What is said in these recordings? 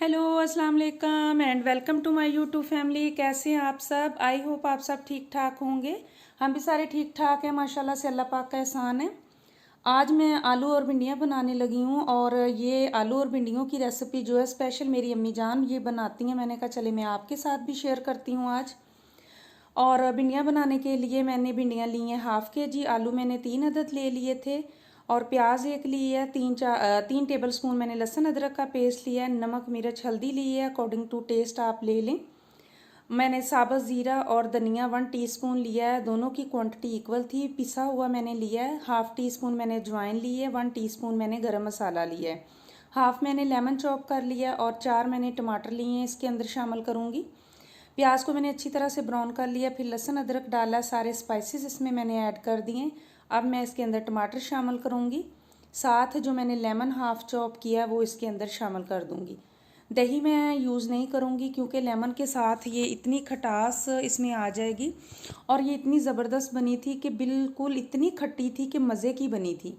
Hello अस्सलाम वालेकुम and welcome to my YouTube family. कैसे हैं आप सब? आई होप आप सब ठीक ठाक होंगे। हम भी सारे ठीक ठाक हैं, माशाल्लाह से। अल्लाह पाक का एहसान है। आज मैं आलू और भिंडियाँ बनाने लगी हूँ और ये आलू और भिंडियों की रेसिपी जो है स्पेशल मेरी अम्मी जान ये बनाती हैं। मैंने कहा चले मैं आपके साथ भी शेयर करती हूँ आज। और भिंडियाँ बनाने के लिए मैंने भिंडियाँ ली हैं हाफ़ के जी, आलू मैंने 3 अदद ले लिए थे और प्याज एक ली है, 3 टेबल स्पून मैंने लहसुन अदरक का पेस्ट लिया है, नमक मिर्च हल्दी ली है, अकॉर्डिंग टू टेस्ट आप ले लें। मैंने साबुत ज़ीरा और धनिया 1 टीस्पून लिया है, दोनों की क्वांटिटी इक्वल थी। पिसा हुआ मैंने लिया है, हाफ़ टी स्पून मैंने अजवाइन ली है, 1 टीस्पून मैंने गरम मसाला लिया है, हाफ़ मैंने लेमन चॉप कर लिया और 4 मैंने टमाटर लिए हैं, इसके अंदर शामिल करूँगी। प्याज को मैंने अच्छी तरह से ब्राउन कर लिया, फिर लहसुन अदरक डाला, सारे स्पाइसेस इसमें मैंने ऐड कर दिए। अब मैं इसके अंदर टमाटर शामिल करूँगी, साथ जो मैंने लेमन हाफ़ चॉप किया वो इसके अंदर शामिल कर दूँगी। दही मैं यूज़ नहीं करूँगी क्योंकि लेमन के साथ ये इतनी खटास इसमें आ जाएगी और ये इतनी ज़बरदस्त बनी थी कि बिल्कुल इतनी खट्टी थी कि मज़े की बनी थी।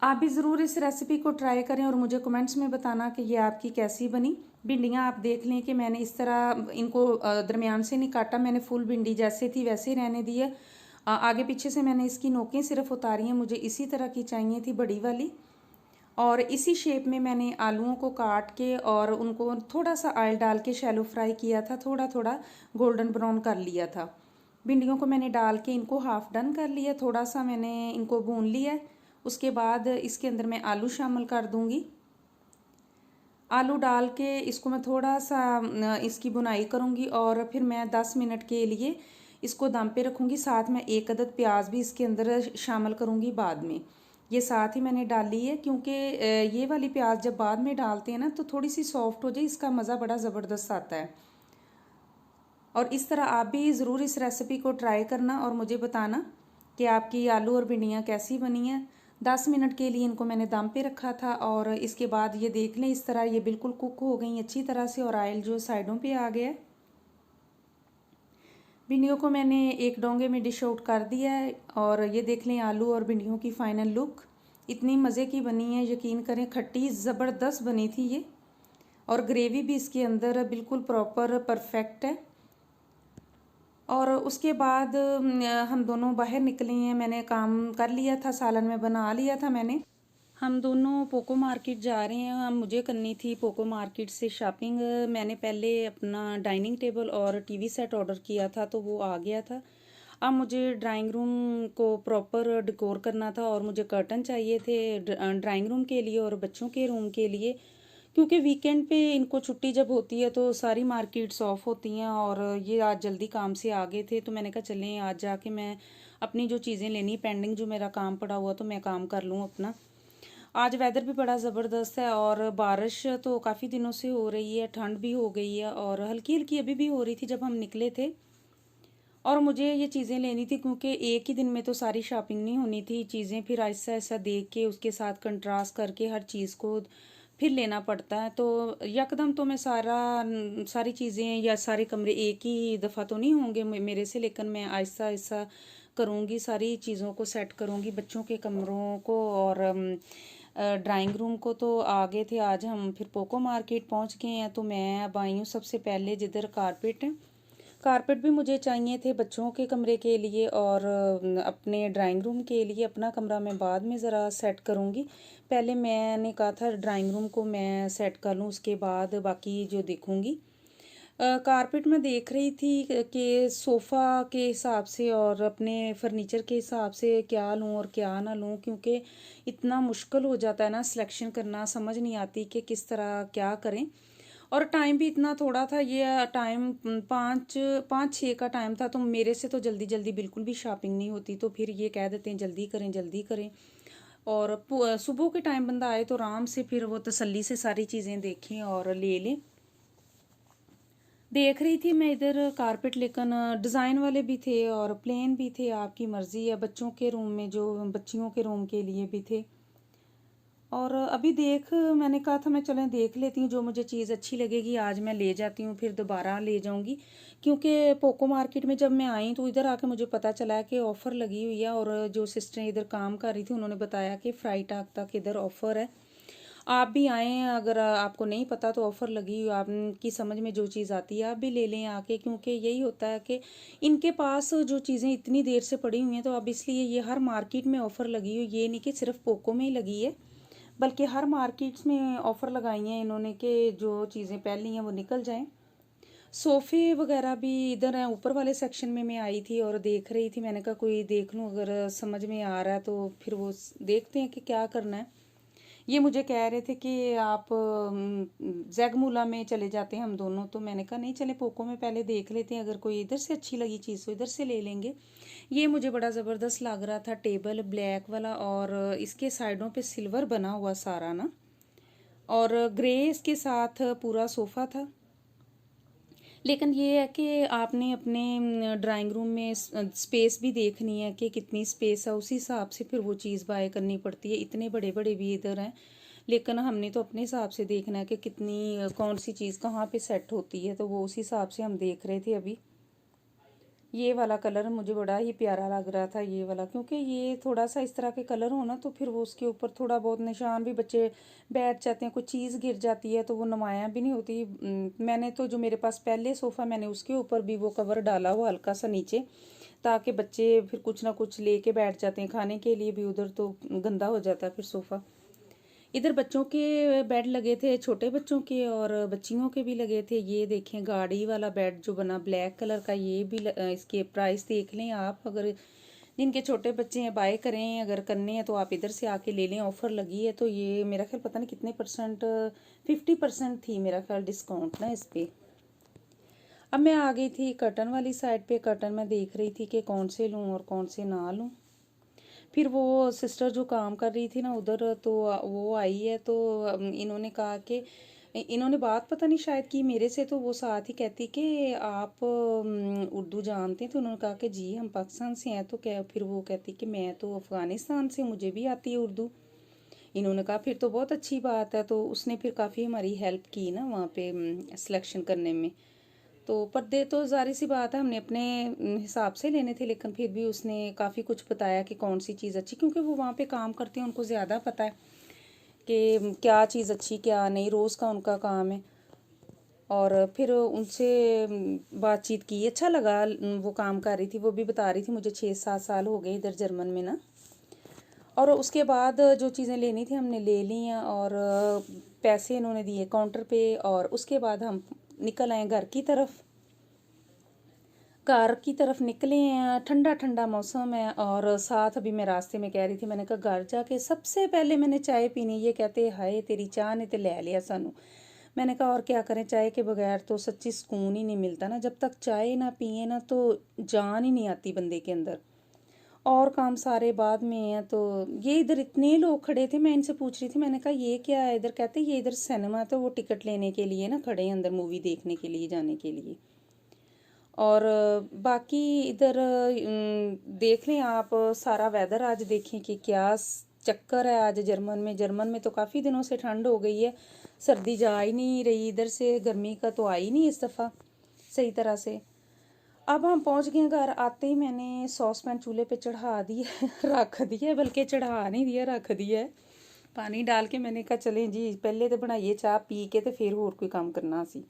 आप भी ज़रूर इस रेसिपी को ट्राई करें और मुझे कमेंट्स में बताना कि ये आपकी कैसी बनी। भिंडियाँ आप देख लें कि मैंने इस तरह इनको दरमियान से नहीं काटा, मैंने फुल भिंडी जैसे थी वैसे ही रहने दी है। आगे पीछे से मैंने इसकी नोकें सिर्फ उतारी हैं, मुझे इसी तरह की चाहिए थी बड़ी वाली। और इसी शेप में मैंने आलूओं को काट के और उनको थोड़ा सा ऑयल डाल के शैलो फ्राई किया था, थोड़ा थोड़ा गोल्डन ब्राउन कर लिया था। भिंडियों को मैंने डाल के इनको हाफ़ डन कर लिया, थोड़ा सा मैंने इनको भून लिया है। उसके बाद इसके अंदर मैं आलू शामिल कर दूंगी। आलू डाल के इसको मैं थोड़ा सा इसकी बुनाई करूंगी और फिर मैं 10 मिनट के लिए इसको दम पे रखूंगी। साथ में 1 अदद प्याज भी इसके अंदर शामिल करूंगी बाद में। ये साथ ही मैंने डाली है क्योंकि ये वाली प्याज जब बाद में डालते हैं ना तो थोड़ी सी सॉफ्ट हो जाए, इसका मज़ा बड़ा ज़बरदस्त आता है। और इस तरह आप भी ज़रूर इस रेसिपी को ट्राई करना और मुझे बताना कि आपकी आलू और भिंडियाँ कैसी बनी हैं। 10 मिनट के लिए इनको मैंने दम पे रखा था और इसके बाद ये देख लें इस तरह ये बिल्कुल कुक हो गई अच्छी तरह से और ऑयल जो साइडों पे आ गया है। भिंडियों को मैंने एक डोंगे में डिश आउट कर दिया है और ये देख लें आलू और भिंडियों की फ़ाइनल लुक इतनी मज़े की बनी है, यकीन करें खट्टी ज़बरदस्त बनी थी ये। और ग्रेवी भी इसके अंदर बिल्कुल प्रॉपर परफेक्ट है। और उसके बाद हम दोनों बाहर निकले हैं, मैंने काम कर लिया था, सालन में बना लिया था मैंने। हम दोनों पोको मार्केट जा रहे हैं, हम मुझे करनी थी पोको मार्केट से शॉपिंग। मैंने पहले अपना डाइनिंग टेबल और टीवी सेट ऑर्डर किया था तो वो आ गया था। अब मुझे ड्राइंग रूम को प्रॉपर डेकोर करना था और मुझे कर्टन चाहिए थे ड्राइंग रूम के लिए और बच्चों के रूम के लिए, क्योंकि वीकेंड पे इनको छुट्टी जब होती है तो सारी मार्केट्स ऑफ होती हैं और ये आज जल्दी काम से आ गए थे तो मैंने कहा चलें आज जाके मैं अपनी जो चीज़ें लेनी पेंडिंग जो मेरा काम पड़ा हुआ तो मैं काम कर लूँ अपना। आज वेदर भी बड़ा ज़बरदस्त है और बारिश तो काफ़ी दिनों से हो रही है, ठंड भी हो गई है और हल्की हल्की अभी भी हो रही थी जब हम निकले थे। और मुझे ये चीज़ें लेनी थी क्योंकि एक ही दिन में तो सारी शॉपिंग नहीं होनी थी, चीज़ें फिर ऐसा ऐसा देख के उसके साथ कंट्रास्ट करके हर चीज़ को फिर लेना पड़ता है। तो यकदम तो मैं सारी चीज़ें या सारे कमरे एक ही दफ़ा तो नहीं होंगे मेरे से, लेकिन मैं आहिस्ता आहिस्ता करूँगी, सारी चीज़ों को सेट करूँगी, बच्चों के कमरों को और ड्राइंग रूम को। तो आ गए थे आज हम फिर पोको मार्केट पहुँच गए हैं। तो मैं अब आई हूँ सबसे पहले जिधर कारपेट है, कारपेट भी मुझे चाहिए थे बच्चों के कमरे के लिए और अपने ड्राइंग रूम के लिए। अपना कमरा मैं बाद में ज़रा सेट करूँगी, पहले मैंने कहा था ड्राइंग रूम को मैं सेट कर लूँ उसके बाद बाकी जो देखूँगी। कारपेट में देख रही थी कि सोफ़ा के हिसाब से और अपने फर्नीचर के हिसाब से क्या लूँ और क्या ना लूँ, क्योंकि इतना मुश्किल हो जाता है ना सिलेक्शन करना, समझ नहीं आती कि किस तरह क्या करें। और टाइम भी इतना थोड़ा था, ये टाइम 5-6 का टाइम था तो मेरे से तो जल्दी जल्दी बिल्कुल भी शॉपिंग नहीं होती, तो फिर ये कह देते हैं जल्दी करें जल्दी करें। और सुबह के टाइम बंदा आए तो आराम से फिर वो तसल्ली से सारी चीज़ें देखें और ले लें। देख रही थी मैं इधर कारपेट, लेकिन डिज़ाइन वाले भी थे और प्लेन भी थे, आपकी मर्ज़ी है। बच्चों के रूम में जो बच्चियों के रूम के लिए भी थे। और अभी मैंने कहा था मैं चलें देख लेती हूँ, जो मुझे चीज़ अच्छी लगेगी आज मैं ले जाती हूँ, फिर दोबारा ले जाऊँगी। क्योंकि पोको मार्केट में जब मैं आई तो इधर आके मुझे पता चला कि ऑफ़र लगी हुई है और जो सिस्टर इधर काम कर रही थी उन्होंने बताया कि फ्राइडे तक इधर ऑफ़र है। आप भी आएँ, अगर आपको नहीं पता तो ऑफ़र लगी हुई, आपकी समझ में जो चीज़ आती है आप भी ले लें आके, क्योंकि यही होता है कि इनके पास जो चीज़ें इतनी देर से पड़ी हुई हैं, तो अब इसलिए ये हर मार्केट में ऑफ़र लगी हुई, ये नहीं कि सिर्फ पोको में ही लगी है, बल्कि हर मार्केट्स में ऑफ़र लगाई हैं इन्होंने कि जो चीज़ें पहली हैं वो निकल जाएं। सोफ़े वगैरह भी इधर हैं, ऊपर वाले सेक्शन में मैं आई थी और देख रही थी, मैंने कहा कोई देख लूँ, अगर समझ में आ रहा है तो फिर वो देखते हैं कि क्या करना है। ये मुझे कह रहे थे कि आप जैगमूला में चले जाते हैं हम दोनों, तो मैंने कहा नहीं, चले पोको में पहले देख लेते हैं, अगर कोई इधर से अच्छी लगी चीज़ तो इधर से ले लेंगे। ये मुझे बड़ा ज़बरदस्त लग रहा था, टेबल ब्लैक वाला, और इसके साइडों पे सिल्वर बना हुआ सारा ना, और ग्रे इसके साथ पूरा सोफ़ा था। लेकिन ये है कि आपने अपने ड्राइंग रूम में स्पेस भी देखनी है कि कितनी स्पेस है, उसी हिसाब से फिर वो चीज़ बाय करनी पड़ती है। इतने बड़े बड़े भी इधर हैं, लेकिन हमने तो अपने हिसाब से देखना है कि कितनी कौन सी चीज़ कहाँ पे सेट होती है, तो वो उसी हिसाब से हम देख रहे थे अभी। ये वाला कलर मुझे बड़ा ही प्यारा लग रहा था, ये वाला, क्योंकि ये थोड़ा सा इस तरह के कलर हो ना, तो फिर वो उसके ऊपर थोड़ा बहुत निशान भी, बच्चे बैठ जाते हैं, कोई चीज़ गिर जाती है तो वो नुमायाँ भी नहीं होती। मैंने तो जो मेरे पास पहले सोफ़ा, मैंने उसके ऊपर भी वो कवर डाला हुआ हल्का सा नीचे, ताकि बच्चे फिर कुछ ना कुछ लेके बैठ जाते हैं खाने के लिए भी, उधर तो गंदा हो जाता है फिर सोफ़ा। इधर बच्चों के बेड लगे थे, छोटे बच्चों के और बच्चियों के भी लगे थे। ये देखें गाड़ी वाला बेड जो बना ब्लैक कलर का, ये भी इसके प्राइस देख लें आप, अगर जिनके छोटे बच्चे हैं बाय करें, अगर करने हैं तो आप इधर से आके ले लें, ऑफ़र लगी है। तो ये मेरा ख्याल पता नहीं कितने परसेंट, 50% थी मेरा ख्याल डिस्काउंट ना इस पर। अब मैं आ गई थी कर्टन वाली साइड पे, कर्टन में देख रही थी कि कौन से लूँ और कौन से ना लूँ। फिर वो सिस्टर जो काम कर रही थी ना उधर, तो वो आई है, तो इन्होंने कहा कि इन्होंने बात पता नहीं शायद की मेरे से, तो वो साथ ही कहती कि आप उर्दू जानते हैं, तो उन्होंने कहा कि जी हम पाकिस्तान से हैं, तो क्या, फिर वो कहती कि मैं तो अफ़गानिस्तान से, मुझे भी आती है उर्दू। इन्होंने कहा फिर तो बहुत अच्छी बात है, तो उसने फिर काफ़ी हमारी हेल्प की ना वहाँ पे सिलेक्शन करने में। तो पर्दे तो ज़ाहिर सी बात है हमने अपने हिसाब से लेने थे, लेकिन फिर भी उसने काफ़ी कुछ बताया कि कौन सी चीज़ अच्छी, क्योंकि वो वहाँ पे काम करते हैं, उनको ज़्यादा पता है कि क्या चीज़ अच्छी क्या नहीं, रोज़ का उनका काम है। और फिर उनसे बातचीत की, अच्छा लगा। वो काम कर रही थी, वो भी बता रही थी मुझे 6-7 साल हो गए इधर जर्मन में ना। और उसके बाद जो चीज़ें लेनी थी हमने ले ली हैं, और पैसे इन्होंने दिए काउंटर पे, और उसके बाद हम निकल आए घर की तरफ। घर की तरफ निकले हैं, ठंडा ठंडा मौसम है, और साथ अभी मैं रास्ते में कह रही थी, मैंने कहा घर जाके सबसे पहले मैंने चाय पीनी। ये कहते हाय तेरी चाह ने तो ले लिया सानू। मैंने कहा और क्या करें, चाय के बगैर तो सच्ची सुकून ही नहीं मिलता ना, जब तक चाय ना पिए ना तो जान ही नहीं आती बंदे के अंदर। और काम सारे बाद में हैं। तो ये इधर इतने लोग खड़े थे, मैं इनसे पूछ रही थी, मैंने कहा ये क्या है इधर, कहते ये इधर सिनेमा, तो वो टिकट लेने के लिए ना खड़े हैं अंदर, मूवी देखने के लिए जाने के लिए। और बाकी इधर देख लें आप, सारा वेदर आज देखें कि क्या चक्कर है आज जर्मन में। जर्मन में तो काफ़ी दिनों से ठंड हो गई है, सर्दी जा ही नहीं रही इधर से, गर्मी का तो आई नहीं इस दफ़ा सही तरह से। अब हम पहुंच गए घर, आते ही मैंने सॉस पैन चूल्हे पे चढ़ा दिया रख दिया, बल्कि चढ़ा नहीं दिया, रख दिया है पानी डाल के। मैंने कहा चलें जी पहले तो बनाइए चाह, पी के तो फिर होर कोई काम करना सी।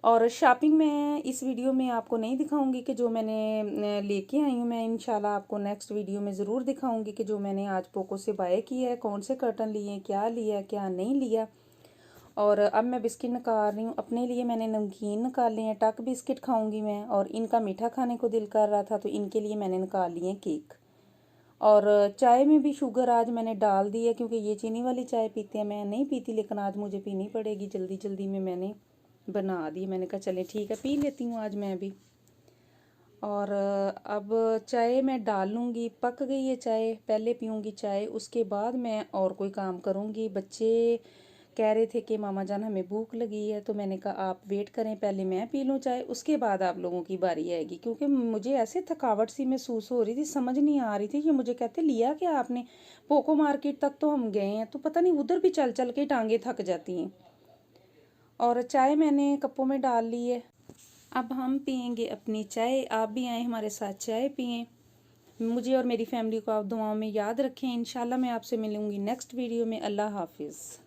और शॉपिंग मैं इस वीडियो में आपको नहीं दिखाऊंगी कि जो मैंने लेके आई हूँ, मैं इंशाल्लाह आपको नेक्स्ट वीडियो में ज़रूर दिखाऊंगी कि जो मैंने आज पोको से बाय किया है, कौन से कर्टन लिए, क्या लिया क्या नहीं लिया। और अब मैं बिस्किट निकाल रही हूँ अपने लिए, मैंने नमकीन निकाले हैं, टक बिस्किट खाऊंगी मैं, और इनका मीठा खाने को दिल कर रहा था तो इनके लिए मैंने निकाल लिए केक। और चाय में भी शुगर आज मैंने डाल दी है, क्योंकि ये चीनी वाली चाय पीते हैं, मैं नहीं पीती, लेकिन आज मुझे पीनी पड़ेगी, जल्दी जल्दी में मैंने बना दी। मैंने कहा चले ठीक है पी लेती हूँ आज मैं भी। और अब चाय मैं डाल लूँगी, पक गई है चाय, पहले पीऊँगी चाय, उसके बाद मैं और कोई काम करूँगी। बच्चे कह रहे थे कि मामा जान हमें भूख लगी है, तो मैंने कहा आप वेट करें, पहले मैं पी लूँ चाय, उसके बाद आप लोगों की बारी आएगी, क्योंकि मुझे ऐसे थकावट सी महसूस हो रही थी, समझ नहीं आ रही थी कि मुझे कहते लिया क्या आपने। पोको मार्केट तक तो हम गए हैं, तो पता नहीं उधर भी चल चल के टांगे थक जाती हैं। और चाय मैंने कपों में डाल ली है, अब हम पियेंगे अपनी चाय। आप भी आएँ हमारे साथ चाय पिएं। मुझे और मेरी फैमिली को आप दुआओं में याद रखें। इंशाल्लाह मैं आपसे मिलूँगी नेक्स्ट वीडियो में। अल्लाह हाफिज़।